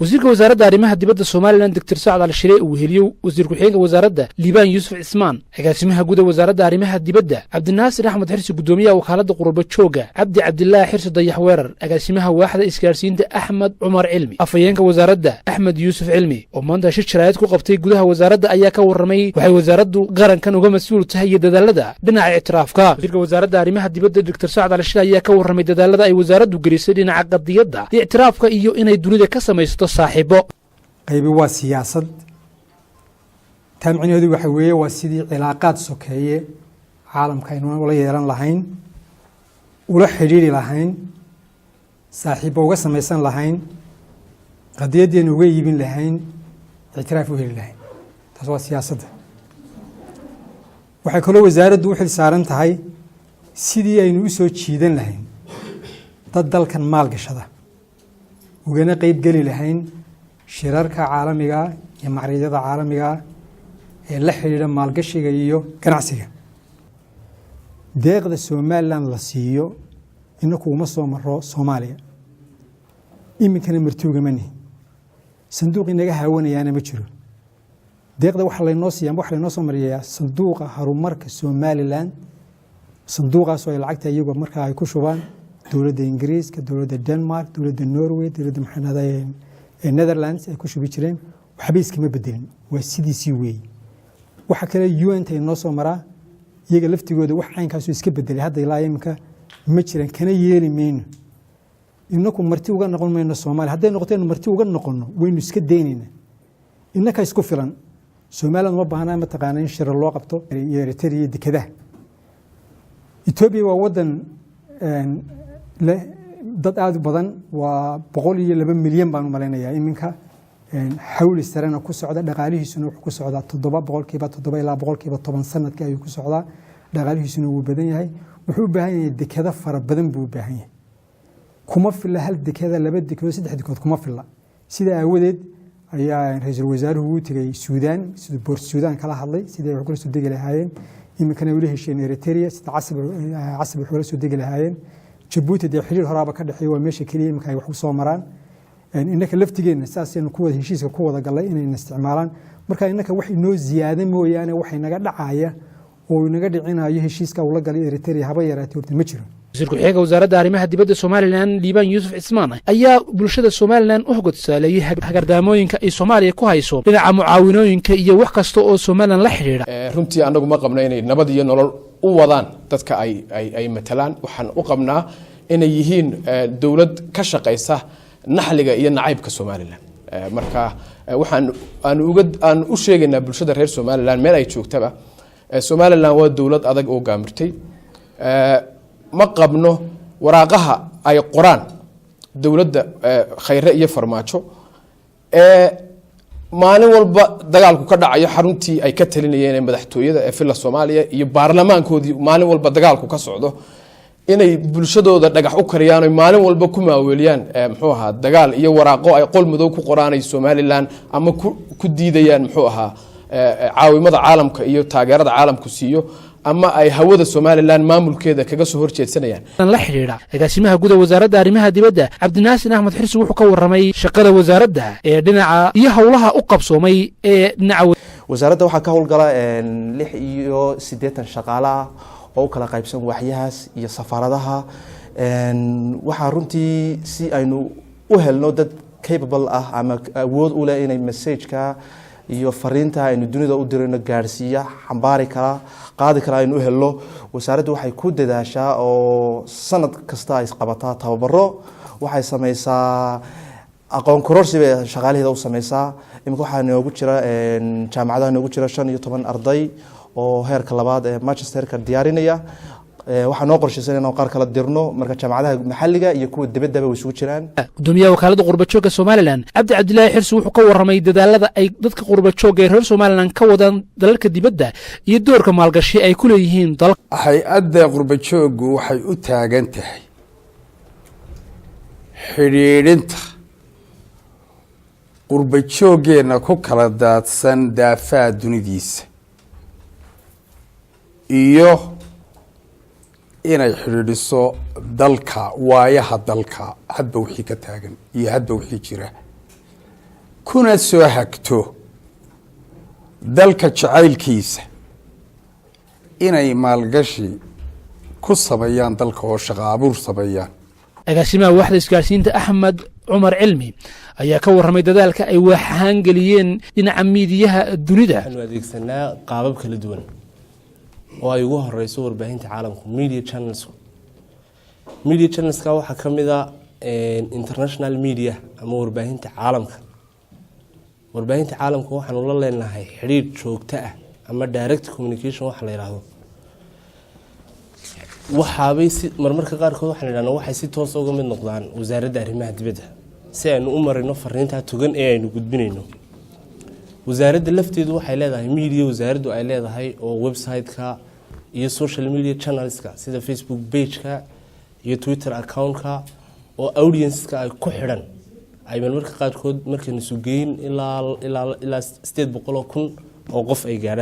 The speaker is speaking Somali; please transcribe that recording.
wasiirka wasaaradda arrimaha dibadda Soomaaliland Dr. Saad Al-Shirey uu heliyo wasiir ku-xigeenka wasaaradda Liibaan Yuusuf Cismaan agaasimaha guud ee wasaaradda arrimaha dibadda Cabdinaasir Axmed Xirsi gudoomiyaha wakaaladda qurbo jooga Cabdilaahi Xirsi Dayax Weerar agaasimaha waaxda isgaarsiinta Axmed Cumar Cilmi afayeenka wasaaradda Axmed Yuusuf Cilmi oo maanta shir jaraa'id ku qabtay gudaha wasaaradda ayaa ka warramay waxay wasaaraddu qarankan uga mas'uul tahay dadaalada dhinaca ictiraafka wasiirka wasaaradda arrimaha dibadda Dr. Saad Al-Shirey ayaa ka warramay dadaalada ay wasaaraddu gelisay dhinaca qadiyadda ictiraafka iyo inay dunida ka samaysto saaxiibo qaybi waa siyaasad taamcineedu waxa weeye waa sidii cilaaqaad sokeeye caalamka aynu wala yeelan lahayn ula xiriiri lahayn saaxiibo uga samaysan lahayn qadiyadeena uga iibin lahayn ictiraaf u heli lahayn taas waa siyaasadda waxay kaloo wasaaraddu u xil saaran tahay sidii aynu u soo jiidan lahayn dad dalkan maalgashada ugana qayb geli lahayn shirarka caalamiga iyo macriyada caalamiga ee la xiriira maalgashiga iyo ganacsiga deeqda Soomaaliland la siiyo inaku uma soo maro Soomaaliya iminkana martuuga mani sanduuq inaga hawanayaana ma jiro deeqda waxa la inoo soo mariyaa sanduuqa horumarka Soomaaliland sanduuqaas oo lacagta iyagu marka ay ku shubaan dawladda Ingiriiska dawladda Denmark dawladda Norway dawladda maxanada Netherlands ay ku shubi jireen waxba iskama bedelin waa sidiisii weey waxa kale UN ay noo soo maraa iyaga laftigooda wax aynkaas iska bedelay hadda ilaa iminka ma jiraan kana yeeli meeyno inaku marti uga noqon meeyno Soomaaliya haday noqoteen marti uga noqono waynu iska deynayna inaka isku filan Soomaaliland ma baahna ma taqaaneen shir loo qabto Eritrea dekada Ethiopia waa wadan dad aad badan waa 102 milyan baan u maleynayaa iminka xawli sarana ku socda dhaqaalihiisuna wuxuu ku socdaa 7% ilaa 10% sanadkii ayuu ku socdaa dhaqaalihiisuna wuu badan yahay wuxuu u baahan yahay dekada fara badan buu u baahan yahay kuma filla hal dekada laba dekado saddex dekood kuma filla sida aawadeed ayaa ra'iisul wasaaruhu uu tagay Suudaan sida Port Suudaan kala hadlay sida ay wax soo degi lahaayeen iminkana wali heshiin Eritrea sida casab wax soo degi lahaayeen Djibouti de xiriir horaaba ka dhaxay waa meesha kaliya imika ay wax u soo maraan inaka laftigeena saaseen ku wada heshiiska ku wada galay inay isticmaalaan marka inaka wax inoo ziyaado mooyaane wax inaga dhacaya oo inaga dhicinayo heshiiska uu la galay Eritrea haba yaraatay horta ma jiro wasiir ku-xigeenka wasaaradda arrimaha dibadda Soomaaliland Liibaan Yuusuf Cismaan ayaa bulshada Soomaaliland u hoggaansamay hagardaamooyinka ay Soomaaliya ku hayso dhinaca mucaawinooyinka iyo wax kasta oo Soomaaliland la xiriira runtii anagu ma qabno inay nabad iyo nolol u wadaan dadka ay matalaan waxaan u qabnaa inay yihiin dawlad ka shaqeysa naxliga iyo nacaybka Soomaaliland marka waxaan aan u sheegaynaa bulshada reer Soomaaliland meel ay joogtaba Soomaaliland waa dawlad adag oo gaamirtay ma qabno waraaqaha ay qoraan dawladda khayre iyo farmaajo maalin walba dagaalku ka dhacayo xaruntii ay ka talinayeen madaxtooyada ee filla Soomaaliya iyo baarlamaankoodii maalin walba dagaalku ka socdo inay bulshadooda dhagax u kariyaan oo maalin walba ku maaweeliyaan muxuu ahaa dagaal iyo waraaqo ay qol madow ku qoraanay Soomaaliland ama ku diidayaan muxuu ahaa caawimada caalamka iyo taageerada caalamku siiyo ama ay hawada Soomaaliland maamulkeeda kaga soo horjeedsanayaan la xiriira agaasimaha guud ee wasaaradda arrimaha dibadda Cabdinaasir Axmed Xirsi wuxuu ka warramay shaqada wasaaradda ee dhinaca iyo hawlaha u qabsoomay ee dhinaca wasaaradda waxa ka howlgala 86 shaqaalaha oo kala qaybsan waxyahaas iyo safaradaha waxa runtii si aynu u helno dad capable ah ama awood u leh inay message-ka iyo fariinta aynu dunida u dirayno gaarsiiya xambaari kara qaadi kara aynu u helno wasaaraddu waxay ku dadaashaa oo sanad kasta ay qabataa tababaro waxay sameysaa aqoon kororsi bay shaqaalaheeda u sameysaa imika waxaa noogu jira jaamacadaha noogu jira 15 arday oo heerka labaad ee Manchesterka diyaarinaya waxaan noo qorshaysan inaan qaar kala dirno marka jaamacadaha maxalliga iyo kuwa dibadda way isugu jiraan gudoomiyaha wakaaladda qurbo jooga Soomaaliland Cabdilaahi Xirsi wuxuu ka warramay dadaalada ay dadka qurbo jooga ee reer Soomaaliland ka wadaan dalalka dibadda iyo doorka maalgashi ay ku leeyihiin dalka hay'adda qurbo joogu waxay u taagan tahay xiriirinta qurbo joogeena ku kala daadsan daafaha dunidiisa iyo inay xiriiriso dalka waayaha dalka hadba wixii ka taagan iyo hadba wixii jira kuna soo hagto dalka jacaylkiisa inay maalgashi ku sameeyaan dalka oo shaqo abuur sameeyaan. agaasimaha waaxda isgaarsiinta Axmed Cumar Cilmi ayaa ka warramay dadaalka ay waxaan geliyeen dhinaca miidiyaha dunida. waxaanu adeegsanaa qaabab kala duwan oo ay ugu horeyso warbaahinta caalamka media channelska waxaa ka mid ah international media ama warbaahinta caalamka. warbaahinta caalamka waxaanu la leenahay xiriir joogto ah ama direct communication waxa la yiraahdo. waxaabay si marmarka qaarkood waxaan idhahnaa waxay si toos uga mid noqdaan wasaaradda arrimaha dibadda si aynu u marino fariinta togan ee aynu gudbinayno. wasaaradda lafteedu waxay leedahay media wasaaraddu ay leedahay oo website-ka iyo social media channelska sida Facebook page-ka iyo Twitter account-ka oo audience-ka ay ku xidhan ay marmarka qaarkood markaynu sugeyn ilaa 800,000 oo qof ay gaaraan.